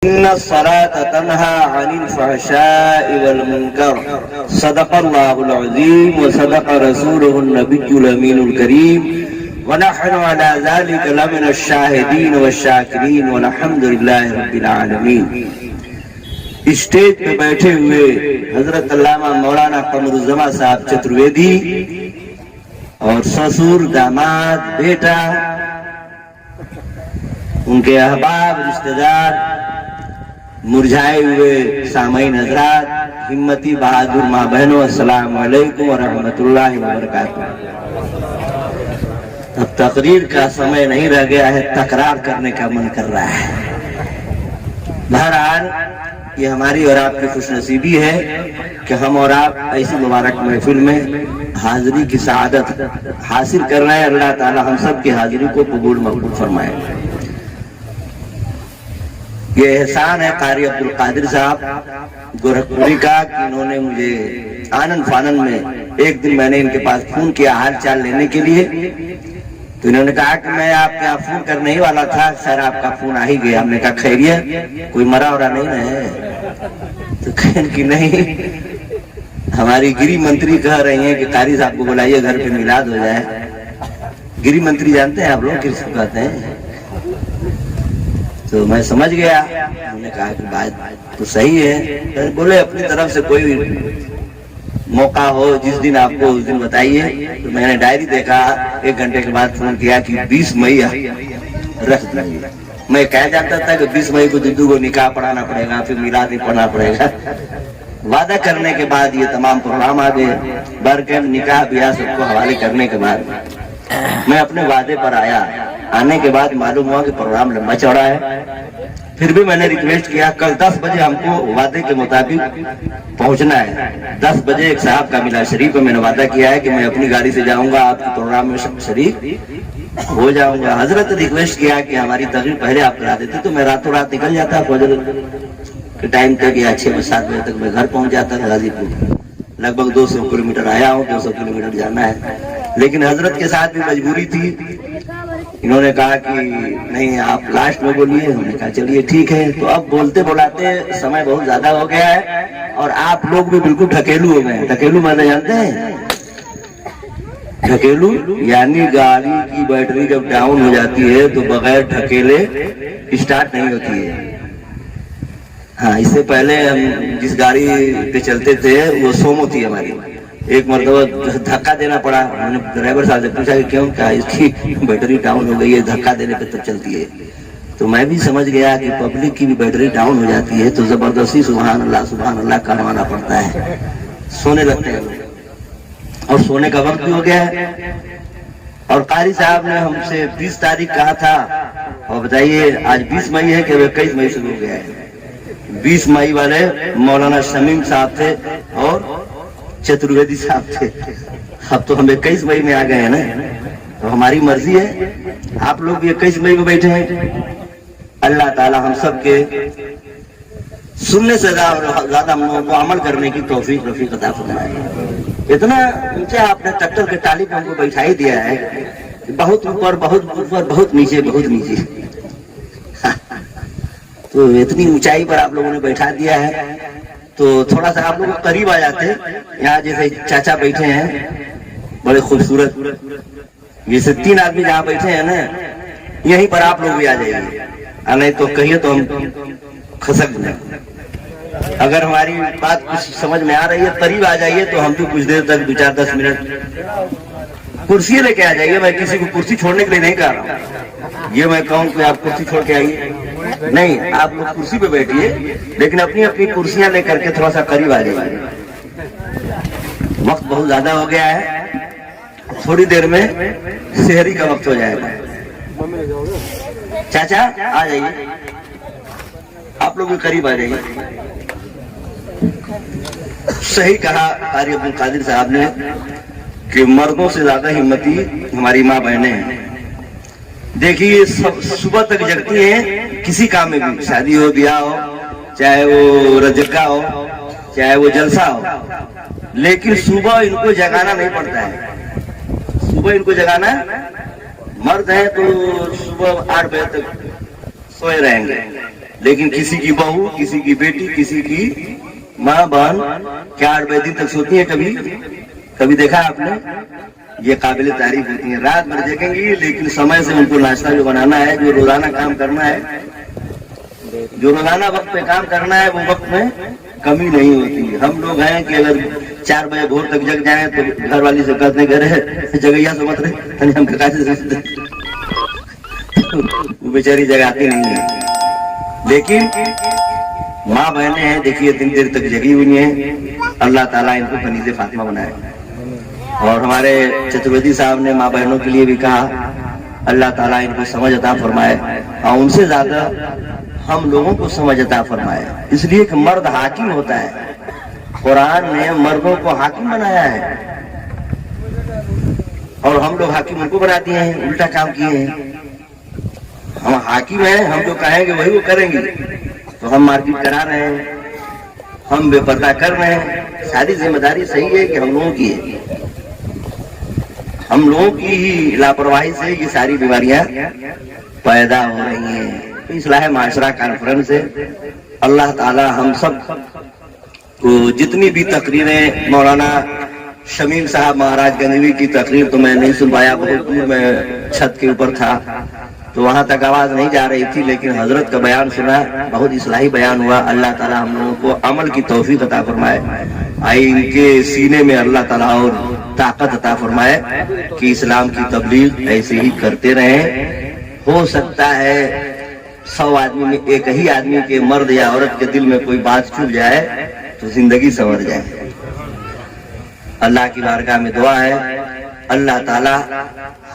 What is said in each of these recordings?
إن الصلاة تنهى عن الفحشاء والمنكر صدق الله العظيم وصدق رسوله النبي الأمين الكريم ونحن على ذلك لمن الشاهدين والشاكرين والحمد لله رب العالمين. اسٹیج پہ بیٹھے ہوئے حضرت علامہ مولانا قمرالزماں صاحب چترویدی اور سسر داماد بیٹا ان کے احباب رشتہ دار مرجھائے ہوئے سامعین حضرات ہمتی بہادر ماں بہنوں السلام علیکم ورحمۃ اللہ وبرکاتہ. اب تقریر کا سمے نہیں رہ گیا ہے، تکرار کرنے کا من کر رہا ہے. بہرحال یہ ہماری اور آپ کی خوش نصیبی ہے کہ ہم اور آپ ایسی مبارک محفل میں حاضری کی سعادت حاصل کر رہے ہیں. اللہ تعالی ہم سب کی حاضری کو قبول مقبول فرمائے. یہ احسان ہے قاری عبدالقادر صاحب گورکھپوری کا کہ انہوں نے مجھے آنن فانن میں ایک دن میں نے ان کے پاس فون کیا حال چال لینے کے لیے، تو انہوں نے کہا کہ میں آپ کے یہاں فون کرنے ہی والا تھا، خیر آپ کا فون آ ہی گیا. ہم نے کہا خیریت، کوئی مرا ورا نہیں ہے؟ تو کہیں کہ نہیں، ہماری گری منتری کہہ رہی ہیں کہ قاری صاحب کو بلائیے گھر پہ میلاد ہو جائے. گری منتری جانتے ہیں آپ لوگ کس کو کہتے ہیں؟ تو میں سمجھ گیا. انہوں نے کہا کہ بات تو صحیح ہے. بولے اپنی طرف سے کوئی موقع ہو جس دن آپ کو اس دن بتائیے. تو میں نے ڈائری دیکھا، 1 گھنٹے کے بعد فون کیا کہ 20 مئی رکھ دیں. میں کہہ جاتا تھا کہ 20 مئی کو ددو کو نکاح پڑھانا پڑے گا، پھر میلاد نہیں پڑھنا پڑے گا. وعدہ کرنے کے بعد یہ تمام پروگرام آ گئے. برکم نکاح بیاہ سب کو حوالے کرنے کے بعد میں اپنے وعدے پر آیا. آنے کے بعد معلوم ہوا کہ پروگرام لمبا چوڑا ہے. پھر بھی میں نے ریکویسٹ کیا کل 10 بجے ہم کو وعدے کے مطابق پہنچنا ہے. 10 بجے ایک صاحب کا ملا شریف میں نے وعدہ کیا ہے کہ میں اپنی گاڑی سے جاؤں گا، آپ کے پروگرام میں شریک ہو جاؤں گا. حضرت ریکویسٹ کیا کہ ہماری تقریر پہلے آپ کرا دیتے تو میں راتوں رات نکل جاتا فجر کے ٹائم تک یا 6-7 بجے تک میں گھر پہنچ جاتا غازی پور. لگ بھگ 200 کلومیٹر آیا ہوں، 200 کلومیٹر جانا ہے. لیکن حضرت کے ساتھ بھی مجبوری تھی. انہوں نے کہا کہ نہیں آپ لاسٹ میں بولیے. ہم نے کہا چلیے ٹھیک ہے. تو اب بولتے بولاتے سمے بہت زیادہ ہو گیا ہے اور آپ لوگ بھی بالکل ٹھکیلو ہو گئے ہیں. ٹھکیلو مانے جانتے ہیں؟ ٹھکیلو یعنی گاڑی کی بیٹری جب ڈاؤن ہو جاتی ہے تو بغیر ٹھکیلے اسٹارٹ نہیں ہوتی ہے. ہاں، اس سے پہلے ہم جس گاڑی پہ چلتے تھے وہ سومو تھی ہماری. ایک مرتبہ دھکا دینا پڑا. میں نے ڈرائیور صاحب سے پوچھا کہ کیوں، کہا اس کی بیٹری ڈاؤن ہو گئی ہے، دھکا دینے پہ تب چلتی ہے. تو میں بھی سمجھ گیا کہ پبلک کی بھی بیٹری ڈاؤن ہو جاتی ہے تو زبردستی سبحان اللہ کروانا پڑتا ہے. سونے لگتے ہیں اور سونے کا وقت بھی ہو گیا ہے. اور قاری صاحب نے ہم سے 20 تاریخ کہا تھا اور بتائیے آج 20 مئی ہے کہ 21 مئی سے ہو گیا ہے. 20 مئی والے مولانا شمیم صاحب تھے اور چترویدی صاحب تھے. اب تو ہم 21 مئی میں آ گئے ہیں نا. تو ہماری مرضی ہے، آپ لوگ بھی 21 مئی میں بیٹھے ہیں. اللہ تعالی ہم سب کے سننے سے زیادہ ہم لوگوں کو عمل کرنے کی توفیق رفیق عطا فرمائے. اتنا اونچا آپ نے ٹکر کے ٹالی پہ ہم کو بیٹھا ہی دیا ہے، بہت اوپر بہت اوپر بہت نیچے بہت نیچے. تو اتنی اونچائی پر آپ لوگوں نے بیٹھا دیا ہے تو تھوڑا سا آپ لوگ قریب آ جاتے. یہاں جیسے چاچا بیٹھے ہیں بڑے خوبصورت، جیسے 3 آدمی جہاں بیٹھے ہیں نا یہیں پر آپ لوگ بھی آ جائیے. نہیں تو کہیے تو ہم کھسک دیں. اگر ہماری بات کچھ سمجھ میں آ رہی ہے قریب آ جائیے تو ہم بھی کچھ دیر تک 2-4-10 منٹ کرسی لے کے آ جائیے. میں کسی کو کرسی چھوڑنے کے لیے نہیں کہہ رہا ہوں. یہ میں کہوں کہ آپ کرسی چھوڑ کے آئیے نہیں، آپ لوگ کرسی پہ بیٹھیے لیکن اپنی اپنی کرسیاں لے کر کے تھوڑا سا قریب آ جائیے. وقت بہت زیادہ ہو گیا ہے، تھوڑی دیر میں سحری کا وقت ہو جائے گا. چاچا آ جائیے، آپ لوگ بھی قریب آ جائیے. صحیح کہا قاری عبدالقادر صاحب نے کہ مردوں سے زیادہ ہمتی ہماری ماں بہنیں ہیں. دیکھیے صبح تک جگتی ہیں کسی کام میں بھی، شادی ہو بیاہ ہو، چاہے وہ رجگا ہو چاہے وہ جلسہ ہو، لیکن صبح ان کو جگانا نہیں پڑتا ہے. صبح ان کو جگانا، مرد ہیں تو صبح 8 بجے تک سوئے رہیں گے لیکن کسی کی بہو، کسی کی بیٹی، کسی کی ماں بہن کیا 8 بجے تک سوتی ہیں؟ کبھی دیکھا آپ نے؟ یہ قابل تعریف ہوتی ہیں، رات بھر جگیں گی لیکن سمے سے ان کو ناشتہ جو بنانا ہے، جو روزانہ کام کرنا ہے، جو روزانہ وقت پہ کام کرنا ہے، وہ وقت میں کمی نہیں ہوتی۔ ہم لوگ ہیں کہ اگر 4 بجے بھور تک جگ جائیں تو گھر والی سے کہتے ہیں گھر جگیا سے مت رہے، ہم وہ بیچاری جگاتی نہیں ہے۔ لیکن ماں بہنیں ہیں، دیکھیے دن دیر تک جگی ہوئی ہیں، اللہ تعالیٰ ان کو کنیز فاطمہ بنائے۔ اور ہمارے چترویدی صاحب نے ماں بہنوں کے لیے بھی کہا اللہ تعالیٰ ان کو سمجھ عطا فرمائے، اور ان سے زیادہ ہم لوگوں کو سمجھ عطا فرمائے، اس لیے کہ مرد حاکم ہوتا ہے۔ قرآن نے مردوں کو حاکم بنایا ہے، اور ہم لوگ حاکم ان کو بنا دیے ہیں، الٹا کام کیے ہیں۔ ہم حاکم ہیں، ہم جو کہیں گے وہی وہ کریں گے، تو ہم مارکیٹ کرا رہے ہیں، ہم بے پردہ کر رہے ہیں۔ ساری ذمہ داری صحیح ہے کہ ہم لوگوں کی ہے، ہم لوگوں کی ہی لاپرواہی سے یہ ساری بیماریاں پیدا ہو رہی ہیں۔ اصلاح معاشرہ کانفرنس سے اللہ تعالی ہم سب کو جتنی بھی تقریریں، مولانا شمیل صاحب مہاراج گنجوی کی تقریر تو میں نہیں سن پایا، بہت دور میں چھت کے اوپر تھا تو وہاں تک آواز نہیں جا رہی تھی، لیکن حضرت کا بیان سنا، بہت اصلاحی بیان ہوا۔ اللہ تعالیٰ ہم لوگوں کو عمل کی توفیق عطا فرمائے، ان کے سینے میں اللہ تعالیٰ اور طاقت عطا فرمائے کہ اسلام کی تبلیغ ایسے ہی کرتے رہیں۔ ہو سکتا ہے 100 آدمی میں ایک ہی آدمی کے، مرد یا عورت کے دل میں کوئی بات چھپ جائے تو زندگی سنور جائے۔ اللہ کی بارگاہ میں دعا ہے اللہ تعالی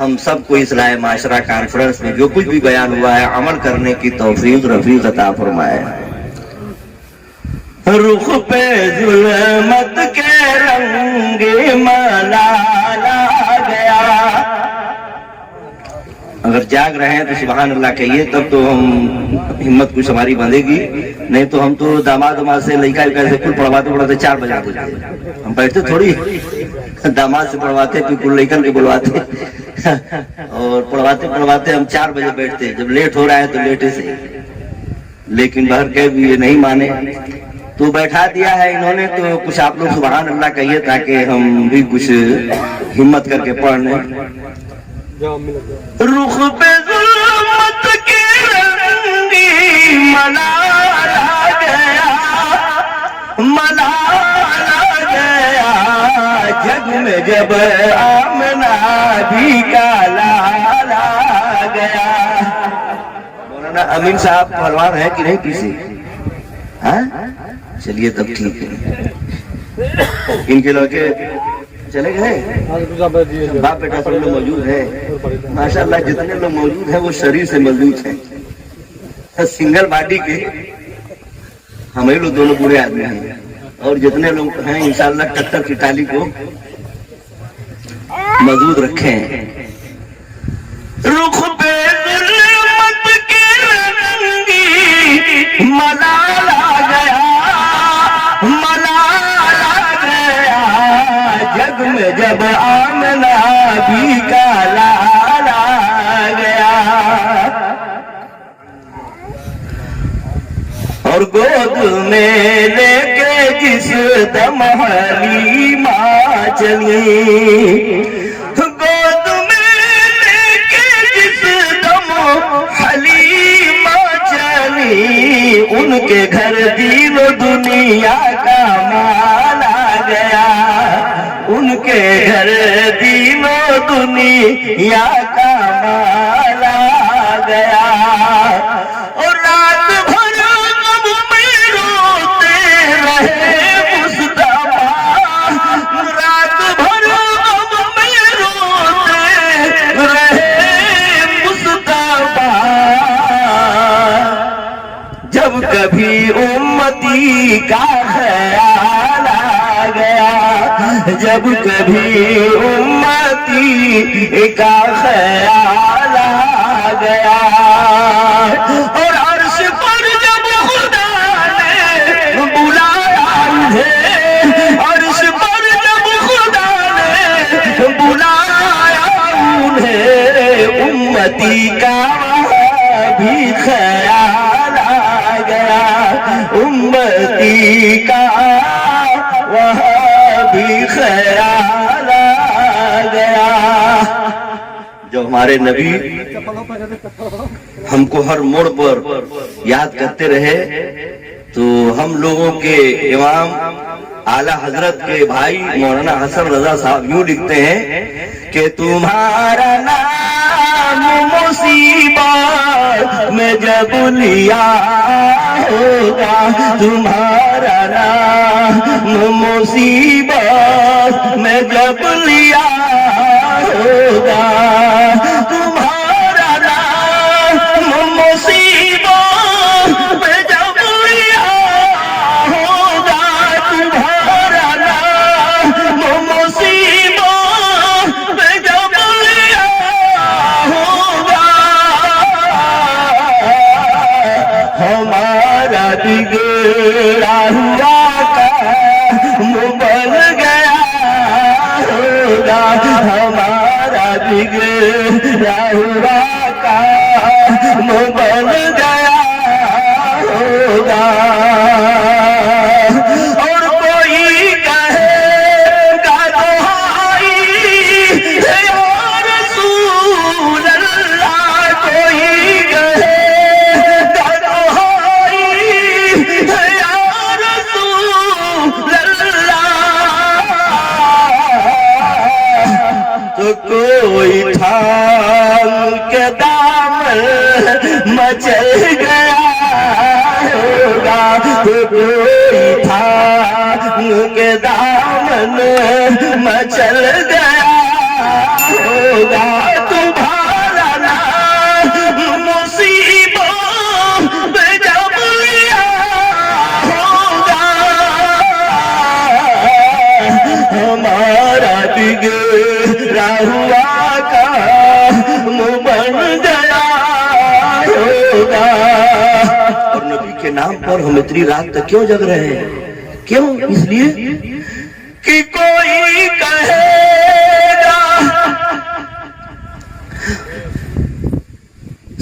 ہم سب کو اصلاح معاشرہ کانفرنس میں جو کچھ بھی بیان ہوا ہے عمل کرنے کی توفیق رفیق عطا فرمائے۔ رخ پہ ظلمت کے رنگ ملالا گیا، اگر جاگ رہے ہیں تو سبحان اللہ کہیے، تب تو ہم ہمت کچھ ہماری بندھے گی، نہیں تو ہم تو داماد سے لڑکا سے کل پڑھواتے 4 بجا دیتے، ہم بیٹھتے تھوڑی داماد سے پڑھواتے پھر کل لڑکن کے بلواتے اور پڑھواتے ہم 4 بجے بیٹھتے، جب لیٹ ہو رہا ہے تو لیٹے سے، لیکن بہر کے بھی یہ نہیں مانے تو بیٹھا دیا ہے انہوں نے۔ تو کچھ آپ لوگ سبحان اللہ کہیے تاکہ ہم بھی کچھ ہمت کر کے پڑھ لیں۔ رخ پہ ظلمت کے رنگی ملالا گیا، ملالا گیا، جگ میں جب آمنہ بھی کا لالا گیا۔ مولانا امین صاحب پہلوان ہے کہ نہیں پیچھے؟ ہاں چلیے تب ٹھیک ہے، ان کے لڑکے چلے گئے، باپ بیٹا سب لوگ موجود ہیں ماشاءاللہ، جتنے لوگ موجود ہیں وہ شریر سے مضبوط ہیں، سنگل باڈی کے ہم ہی لوگ دونوں بوڑھے آدمی ہیں، اور جتنے لوگ ہیں انشاءاللہ ٹکر کی ٹالی کو مضبوط رکھیں۔ رخ پہ ظلمت کے رنگی ملالا گیا، ملالا گیا، جگ میں جب آمنہ بھی کا لالا گیا، اور گود میں لے کے جس دم حلیمہ چلی، گود میں لے کے جس دم حلیمہ چلی، ان کے گھر دین و دنیا کا مال آ گیا، ان کے گھر دین و دنیا کا مال آ گیا، اور رات بھر غم میں روتے رہے مصطفیٰ، رات بھر غم میں روتے رہے مصطفیٰ، جب کبھی امتی کا خیال آ گیا، جب کبھی امتی کا خیال آ گیا، اور عرش پر جب خدا نے بلایا انہیں، عرش پر جب خدا نے بلایا انہیں، امتی کا بھی خیال آ امتی کا وہاں بھی خیال آ گیا. جو ہمارے نبی ہم کو ہر موڑ پر یاد کرتے رہے تو ہم لوگوں کے امام اعلیٰ حضرت کے بھائی مولانا حسن رضا صاحب یوں لکھتے ہیں کہ تمہارا نام مصیبت میں جب لیا ہوگا, تمہارا نام مصیبت میں جب لیا ہوگا, تمہارا نام مصیبت میں جب لیا ہوگا, تمہارا نام مصیبت میں جب لیا ہوگا, ہمارا بگڑا ہوا کام بن گیا ہوگا, ہمارا بگڑا ہوا کام بن گیا ہوگا. اور کوئی کہے گا دہائی یا رسول اللہ, کوئی کہے گا دہائی یا رسول اللہ, تو کوئی تھام کے دامن مچل گیا ہوگا, تو کوئی تھام کے دامن مچل گیا ہوگا, تمہارا نام مصیبت میں جب لیا ہوگا, ہمارا بگڑا ہوا کام بن گیا ہوگا. اور نبی کے نام پر ہم اتنی رات تک کیوں جگ رہے ہیں؟ کیوں؟ اس لیے کہ کوئی کہے گا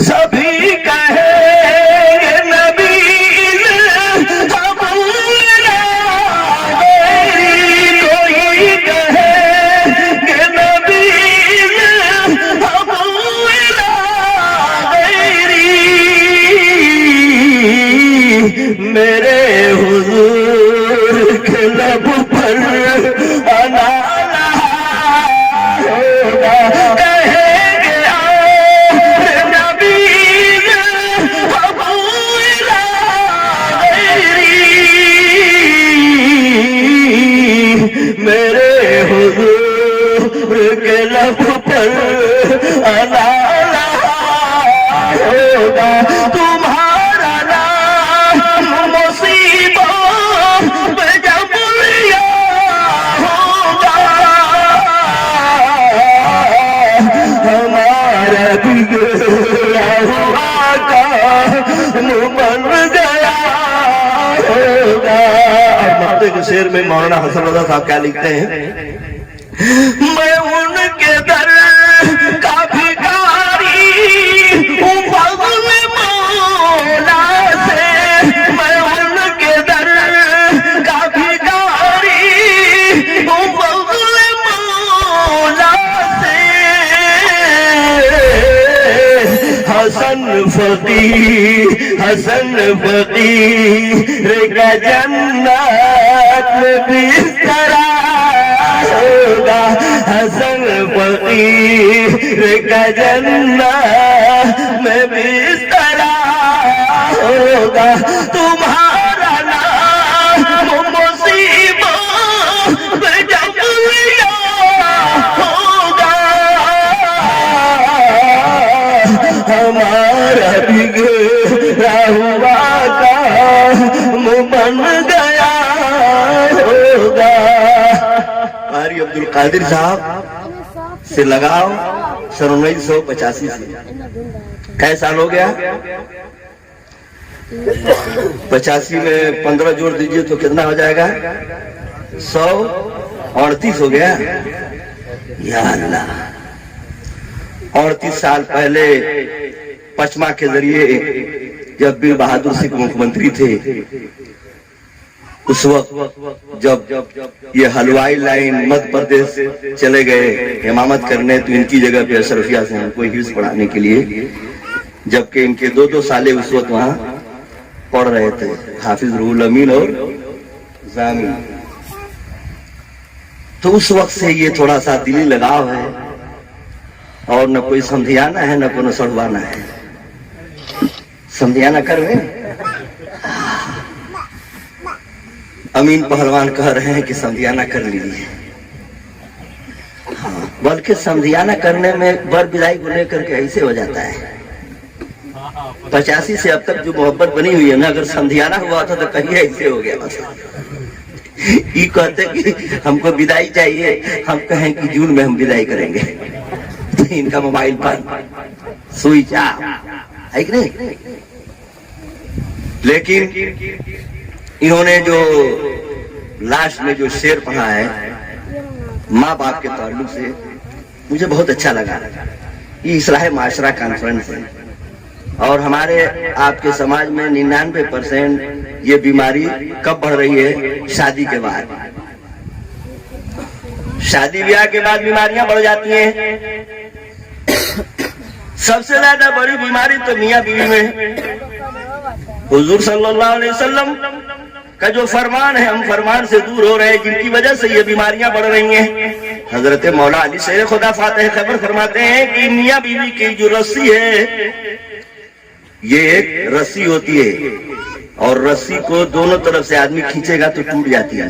سبھی کہیں گے نبی کوئی کہے گے نبی میرے حضور کے لب پر آنا ہوگا, کہیں گے نبی میرے حضور کے لب پر آنا ہوگا, تمہارا نام مصیبت میں جب لیا ہوگا, ہمارا بگڑا ہوا کام بن گیا ہوگا. اور ماتے کے شعر میں مولانا حسن رضا صاحب کیا لکھتے ہیں؟ میں ان کے در کا بھکاری ہوں فضل مولا سے, میں ان کے در کا بھکاری ہوں فضل مولا سے, حسن فقیر کا جنت میں بستر ہوگا, حسن فقیر کا جنت میں بستر ہوگا, تمہارا نام مصیبت میں جب لیا ہوگا, ہمارا بگڑا ہوا کام بن گیا ہوگا. قاری عبد القادر صاحب سے لگاؤ 1985 سے کئی سال ہو گیا؟ 85 میں 15 جوڑ دیجئے تو کتنا ہو جائے گا؟ 138 ہو گیا. یا اللہ, 38 سال پہلے پچما کے ذریعے جب بیر بہادر سنگھ مکھمنتری تھے اس وقت جب یہ حلوائی لائن مدھیہ پردیش چلے گئے امامت کرنے تو ان کی جگہ پہ اشرفیہ سے ہم کو حفظ پڑھانے کے لیے، جبکہ ان کے دو سالے اس وقت وہاں پڑھ رہے تھے، حافظ روح الامین اور زامن۔ تو اس وقت سے یہ تھوڑا سا دلی لگاؤ ہے، اور نہ کوئی سمجھانا ہے نہ کوئی سڑوانا ہے۔ سمجھانا کر رہے ہیں، امین پہلوان کہہ رہے ہیں کہ سمجھانا کر لیجیے، بلکہ سمجھانا کرنے میں بر بدائی کو لے کر کے ایسے ہو جاتا ہے۔ 85 سے اب تک جو محبت بنی ہوئی ہے نا، اگر سمجھانا ہوا تھا تو کہیں ایسے ہو گیا۔ یہ کہتے کہ ہم کو بدائی چاہیے، ہم کہیں کہ جون میں ہم بدائی کریں گے، تو ان کا موبائل پر سوئچ آف ہے کہ نہیں؟ لیکن انہوں نے جو لاسٹ میں جو شعر پڑھا ہے ماں باپ کے تعلق سے، مجھے بہت اچھا لگا۔ یہ اصلاح معاشرہ کانفرنس ہے، اور ہمارے آپ کے سماج میں 99% یہ بیماری کب بڑھ رہی ہے؟ شادی کے بعد۔ شادی بیاہ کے بعد بیماریاں بڑھ جاتی ہیں۔ سب سے زیادہ بڑی بیماری تو میاں بیوی میں۔ حضور صلی اللہ علیہ وسلم کا جو فرمان ہے، ہم فرمان سے دور ہو رہے ہیں، جن کی وجہ سے یہ بیماریاں بڑھ رہی ہیں۔ حضرت مولا علی شیر خدا فاتح خبر فرماتے ہیں کہ میاں بیوی کی جو رسی ہے، یہ ایک رسی ہوتی ہے، اور رسی کو دونوں طرف سے آدمی کھینچے گا تو ٹوٹ جاتی ہے۔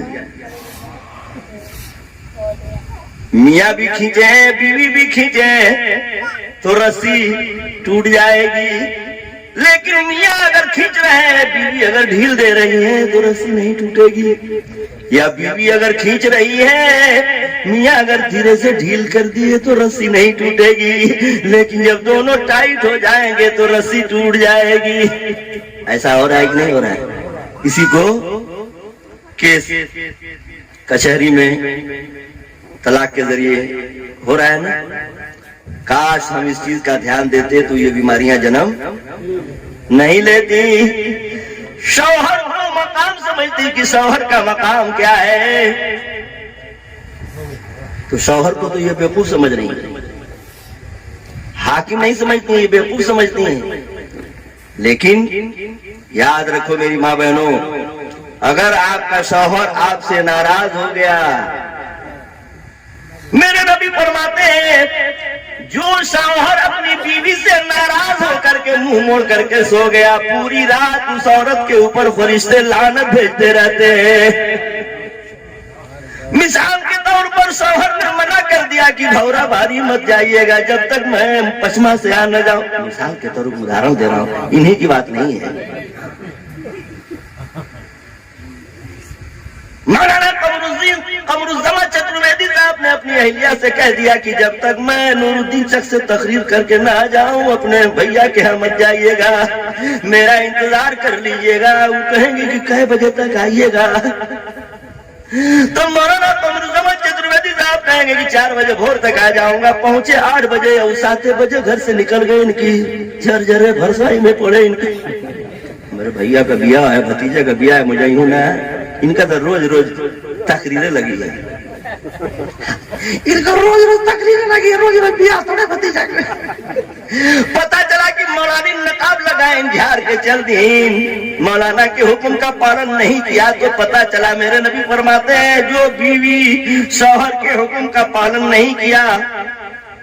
میاں بھی کھینچے ہیں، بیوی بھی کھینچے ہیں تو رسی ٹوٹ جائے گی، لیکن میاں اگر کھینچ رہے ہیں، بیوی اگر ڈھیل دے رہی ہے تو رسی نہیں ٹوٹے گی، یا بیوی اگر کھینچ رہی ہے، میاں اگر دھیرے سے ڈھیل کر دیے تو رسی نہیں ٹوٹے گی، لیکن جب دونوں ٹائٹ ہو جائیں گے تو رسی ٹوٹ جائے گی۔ ایسا ہو رہا ہے کہ نہیں ہو رہا ہے؟ کسی کو کیس کچہری میں طلاق کے ذریعے ہو رہا ہے نا۔ کاش ہم اس چیز کا دھیان دیتے تو یہ بیماریاں جنم نہیں لیتی۔ شوہر کو مقام سمجھتی کہ شوہر کا مقام کیا ہے، تو شوہر کو تو یہ بیوقوف سمجھ رہی ہے، حاکم نہیں سمجھتی ہیں، یہ بیوقوف سمجھتی ہیں۔ لیکن یاد رکھو میری ماں بہنوں، اگر آپ کا شوہر آپ سے ناراض ہو گیا، میرے نبی فرماتے ہیں جو شوہر اپنی بیوی سے ناراض ہو کر کے منہ موڑ کر کے سو گیا، پوری رات اس عورت کے اوپر فرشتے لعنت بھیجتے رہتے ہیں۔ مثال کے طور پر شوہر نے منع کر دیا کہ بھورا بھاری مت جائیے گا جب تک میں پشما سے آ نہ جاؤں، مثال کے طور پر ادھارن دے رہا ہوں، انہی کی بات نہیں ہے۔ مولانا قمر الزمان چترویدی صاحب نے اپنی اہلیہ سے کہہ دیا کہ جب تک میں نور الدین شخص سے تقریر کر کے نہ آ جاؤں، اپنے بھیا کے ہاں مت جائیے گا، میرا انتظار کر لیجیے گا، وہ کہیں گے کہ کئے بجے تک آئیے گا، تو مولانا قمر الزمان چترویدی صاحب کہیں گے کہ 4 بجے بھور تک آ جاؤں گا، پہنچے 8 بجے اور 7 بجے گھر سے نکل گئے، ان کی جھرجھرے بھرسائی میں پڑے، ان کی میرے بھیا کا بیاہ ہے، بھتیجے کا بیاہ ہے، مجھے یوں نہ ہے، ان کا تو روز روز تقریریں لگی ہے، ان کا روز روز تقریریں لگی ہے، روز روز بیاہ تھوڑے بھتیجا کے۔ پتہ چلا کہ مولانا نقاب لگائیں جھاڑ کے چل دین، مولانا کے حکم کا پالن نہیں کیا تو پتہ چلا میرے نبی فرماتے ہیں جو بیوی شوہر کے حکم کا پالن نہیں کیا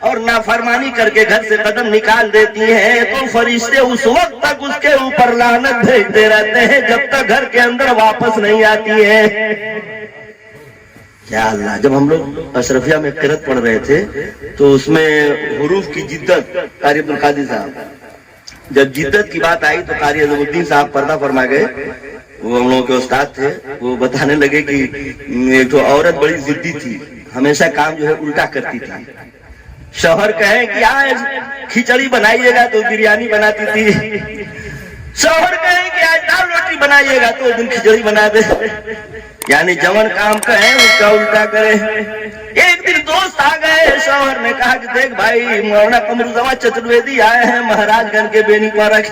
اور نافرمانی کر کے گھر سے قدم نکال دیتی ہیں تو فرشتے اس وقت تک اس کے اوپر لعنت بھیجتے رہتے ہیں جب تک گھر کے اندر واپس نہیں آتی ہے۔ یا اللہ، جب ہم لوگ اشرفیہ میں قرأت پڑھ رہے تھے تو اس میں حروف کی جدت، قاری عبد القادر صاحب، جب جدت کی بات آئی تو قاری عظم الدین صاحب پردہ فرما گئے، وہ ہم لوگوں کے استاد تھے، وہ بتانے لگے کہ ایک تو عورت بڑی ضدی تھی، ہمیشہ کام جو ہے الٹا کرتی تھی، شوہر کہیں کہ آج کھچڑی بنائیے گا تو بریانی بناتی تھی، شوہر کہیں کہ آج دال روٹی بنائیے گا تو دن کھچڑی بنا دے، یعنی جون کام کہیں اس کا الٹا کرے۔ ایک دن دوست آ گئے، شوہر نے کہا کہ دیکھ بھائی مولانا قمر الزمان چترویدی آئے ہیں مہاراج گنج کے بینی پارک،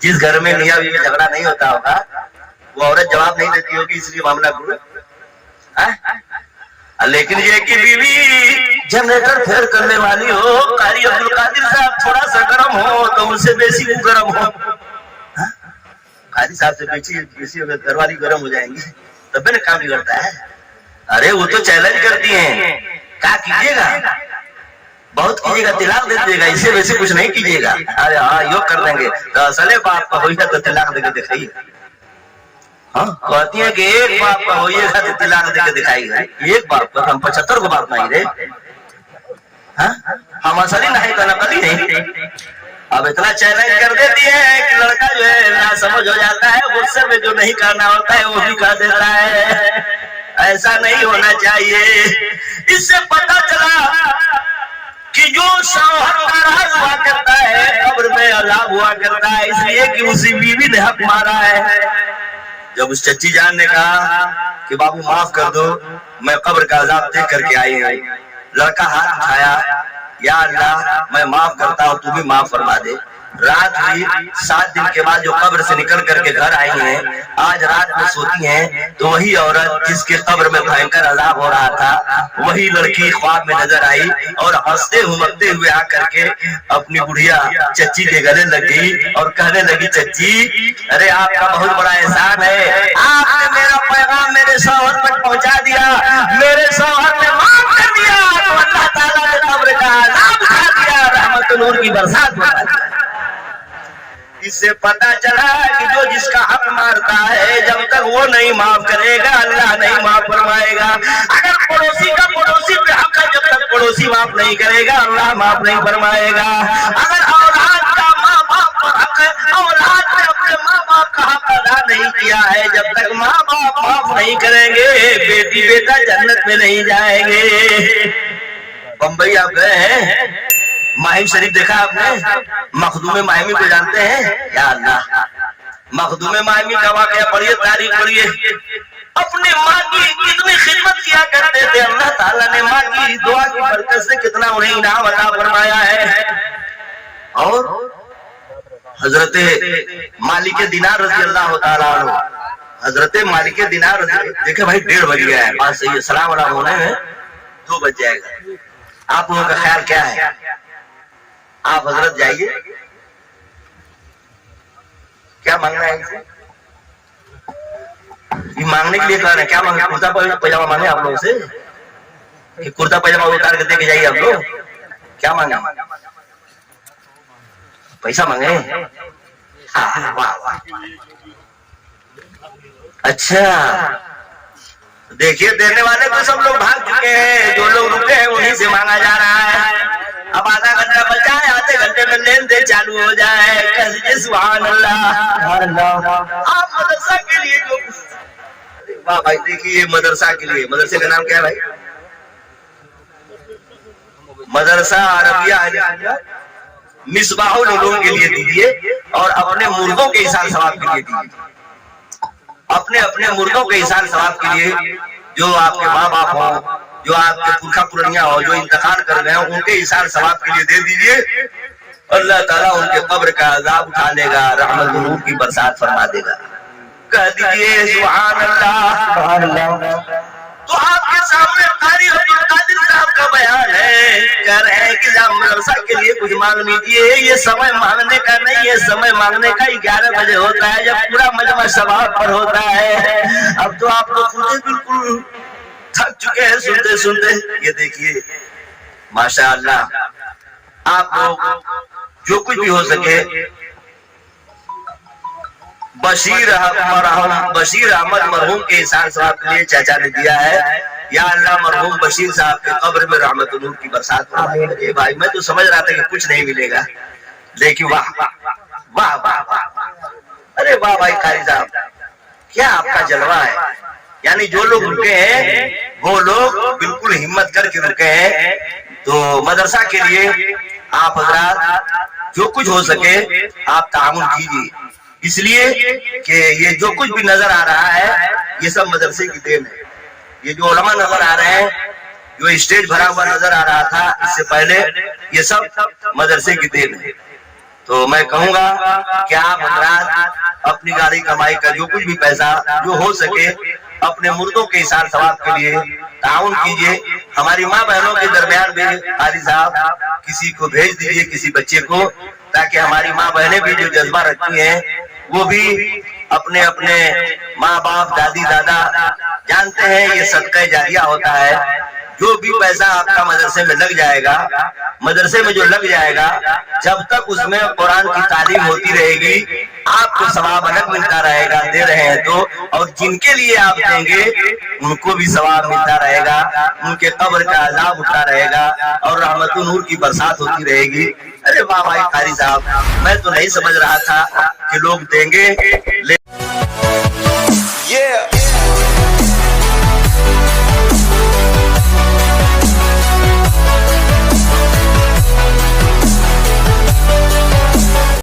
جس گھر میں میاں بیوی جھگڑا نہیں ہوتا ہوگا وہ عورت جواب نہیں دیتی ہوگی، اس لیے معاملہ کرو. لیکن یہ کہ بیوی جنریٹر پھیر کرنے والی ہو، قاری عبد القادر صاحب تھوڑا سا گرم ہو تو ان سے بیسی وہ گرم ہو. قاری صاحب سے بیسی گھر والی گرم ہو جائیں گی تب بھی کام بگڑتا ہے. ارے وہ تو چیلنج کرتی ہیں، کیا کیجیے گا؟ بہت کیجیے گا، طلاق دے دیجیے گا، اسے ویسے کچھ نہیں کیجیے گا. ارے ہاں یو کر دیں گے تو اصل باپ کا ہوئی ہے تو طلاق دے کے دکھائیے. ہاں کہتی ہیں کہ ایک باپ کا ہوئیے گا تو طلاق دے کے دکھائی گا. ایک باپ کا ہم 75 کو باپ نہیں رہے. ہم اصلی نہیں تو نقلی نہیں. اب اتنا چیلنج کر دیتی ہے کہ لڑکا جو ہے نا سمجھ ہو جاتا ہے، غصے میں جو نہیں کرنا ہوتا ہے وہ بھی کر دیتا ہے. ایسا نہیں ہونا چاہیے. اس سے پتہ چلا کہ جو شوہر ناراض ہوا کرتا ہے قبر میں عذاب ہوا کرتا ہے، اس لیے کہ اسی بیوی نے حق مارا ہے. جب اس چچی جان نے کہا کہ بابو معاف کر دو، میں قبر کا عذاب دیکھ کر کے آئی ہوں، لڑکا ہاتھ اٹھایا، یا اللہ میں معاف کرتا ہوں تو بھی معاف فرما دے. رات ہوئی، 7 دن کے بعد جو قبر سے نکل کر کے گھر آئی ہیں، آج رات میں سوتی ہیں تو وہی عورت جس کے قبر میں بھینکر عذاب ہو رہا تھا وہی لڑکی خواب میں نظر آئی اور ہنستے ہمکتے ہوئے آ کر کے اپنی بڑھیا چچی کے گلے لگ گئی اور کہنے لگی چچی ارے آپ کا بہت بڑا احسان ہے، آپ نے میرا پیغام میرے شوہر تک پہنچا دیا، میرے شوہر نے معاف کر دیا تو اللہ تعالیٰ نے قبر کا عذاب اٹھا دیا، رحمت نور کی برسات بتا دیا. اس سے پتہ چلا کہ جو جس کا حق مارتا ہے جب تک وہ نہیں معاف کرے گا اللہ نہیں معاف فرمائے گا. اگر پڑوسی کا پڑوسی پہ حق ہے جب تک پڑوسی معاف نہیں کرے گا اللہ معاف نہیں فرمائے گا. اگر اولاد کا ماں باپ پر حق ہے، اولاد نے اپنے ماں باپ کا حق ادا نہیں کیا ہے، جب تک ماں باپ معاف نہیں کریں گے بیٹی بیٹا جنت میں نہیں جائیں گے. بمبئی آپ گئے ہیں، ماہم شریف دیکھا آپ نے؟ مخدوم ماہمی کو جانتے ہیں؟ یا اللہ مخدوم ماہمی کا واقعہ پڑھیے، تاریخ پڑھیے. اپنے ماں کی کتنی خدمت کیا کرتے تھے، اللہ تعالیٰ نے ماں کی دعا کی برکت سے کتنا انہیں انعام عطا فرمایا ہے. اور حضرت مالک دینار رضی اللہ تعالیٰ عنہ، حضرت مالک دینار رضی، دیکھیں بھائی 1:30 بج گیا ہے، بات صحیح ہے، سلام علیکم ہونے میں 2 بج جائے گا. آپ لوگوں کا خیال کیا ہے؟ آپ حضرت جائیے، کیا مانگنا ہے ان سے؟ یہ مانگنے کے لیے کہا ہے، کیا مانگنا؟ کرتا پاجامہ مانگے آپ لوگوں سے کہ کرتا پاجامہ اتار کے دے کے جائیے. آپ لوگ کیا مانگے؟ پیسہ مانگے؟ اچھا دیکھیے دینے والے تو سب لوگ بھاگ چکے ہیں، جو لوگ رکے ہیں انہیں سے مانگا جا رہا ہے. اب آدھا گھنٹہ بچا ہے، آدھے گھنٹے میں لین دین چالو ہو جائے. کہیے سبحان اللہ. آپ مدرسہ کے لیے جو واہ بھائی دیکھیے مدرسہ کے لیے، مدرسے کا نام کیا ہے بھائی؟ مدرسہ عربیہ مصباح العلوم کے لیے دیجیے اور اپنے مردوں کے احسان ثواب کے لیے دیجیے. اپنے مردوں کے احسان ثواب کے لیے جو آپ کے ماں باپ ہوں، جو آپ کے پرکھا پرنیاں ہو، جو انتقال کر گئے ہوں، ان کے احسان ثواب کے لیے دے دیجیے. اللہ تعالیٰ ان کے قبر کا عذاب اٹھا لے گا، رحمت نور کی برسات فرما دے گا. کہہ دیجیے سبحان اللہ سبحان اللہ. تو آپ کے سامنے قاری عبد القادر صاحب کا بیان ہے، کہہ رہے ہیں کہ جب مدرسہ کے لیے کچھ مانگ لیجیے. یہ سمے مانگنے کا نہیں ہے، سمے مانگنے کا 11 بجے ہوتا ہے جب پورا مجمع شباب پر ہوتا ہے. اب تو آپ لوگ خود بالکل تھک چکے ہیں سنتے سنتے. یہ دیکھیے ماشاء اللہ آپ لوگ جو کچھ بھی ہو سکے بشیر احمد مرحوم کے احسان ثواب کے لیے چاچا نے دیا ہے. یا اللہ مرحوم بشیر صاحب کے قبر میں رحمت نور کی برسات فرمائے. بھائی میں تو سمجھ رہا تھا کہ کچھ نہیں ملے گا، لیکن واہ واہ واہ واہ، ارے واہ بھائی قاری صاحب کیا آپ کا جلوہ ہے. یعنی جو لوگ رکے ہیں وہ لوگ بالکل ہمت کر کے رکے ہیں. تو مدرسہ کے لیے آپ حضرات جو کچھ ہو سکے آپ تعاون کیجیے، اس لیے کہ یہ جو کچھ بھی نظر آ رہا ہے یہ سب مدرسے کی دین ہے. یہ جو علماء نظر آ رہے ہیں، جو اسٹیج بھرا ہوا نظر آ رہا تھا اس سے پہلے، یہ سب مدرسے کی دین ہے. تو میں کہوں گا کہ آپ حضرات اپنی گاڑی کمائی کا جو کچھ بھی پیسہ جو ہو سکے اپنے مردوں کے اثار ثواب کے لیے تعاون کیجیے. ہماری ماں بہنوں کے درمیان بھی قاری صاحب کسی کو بھیج دیجیے, کسی بچے کو, تاکہ ہماری ماں بہنیں بھی جو جذبہ رکھتی ہیں وہ بھی اپنے اپنے ماں باپ دادی دادا جانتے ہیں یہ صدقہ جاریہ ہوتا ہے. جو بھی پیسہ آپ کا مدرسے میں لگ جائے گا, مدرسے میں جو لگ جائے گا, جب تک اس میں قرآن کی تعلیم ہوتی رہے گی آپ کو ثواب الگ ملتا رہے گا, دے رہے ہیں تو, اور جن کے لیے آپ دیں گے ان کو بھی ثواب ملتا رہے گا, ان کے قبر کا عذاب اٹھتا رہے گا اور رحمت و نور کی برسات ہوتی رہے گی. ارے واہ بھائی قاری صاحب, میں تو نہیں سمجھ رہا تھا کہ لوگ دیں گے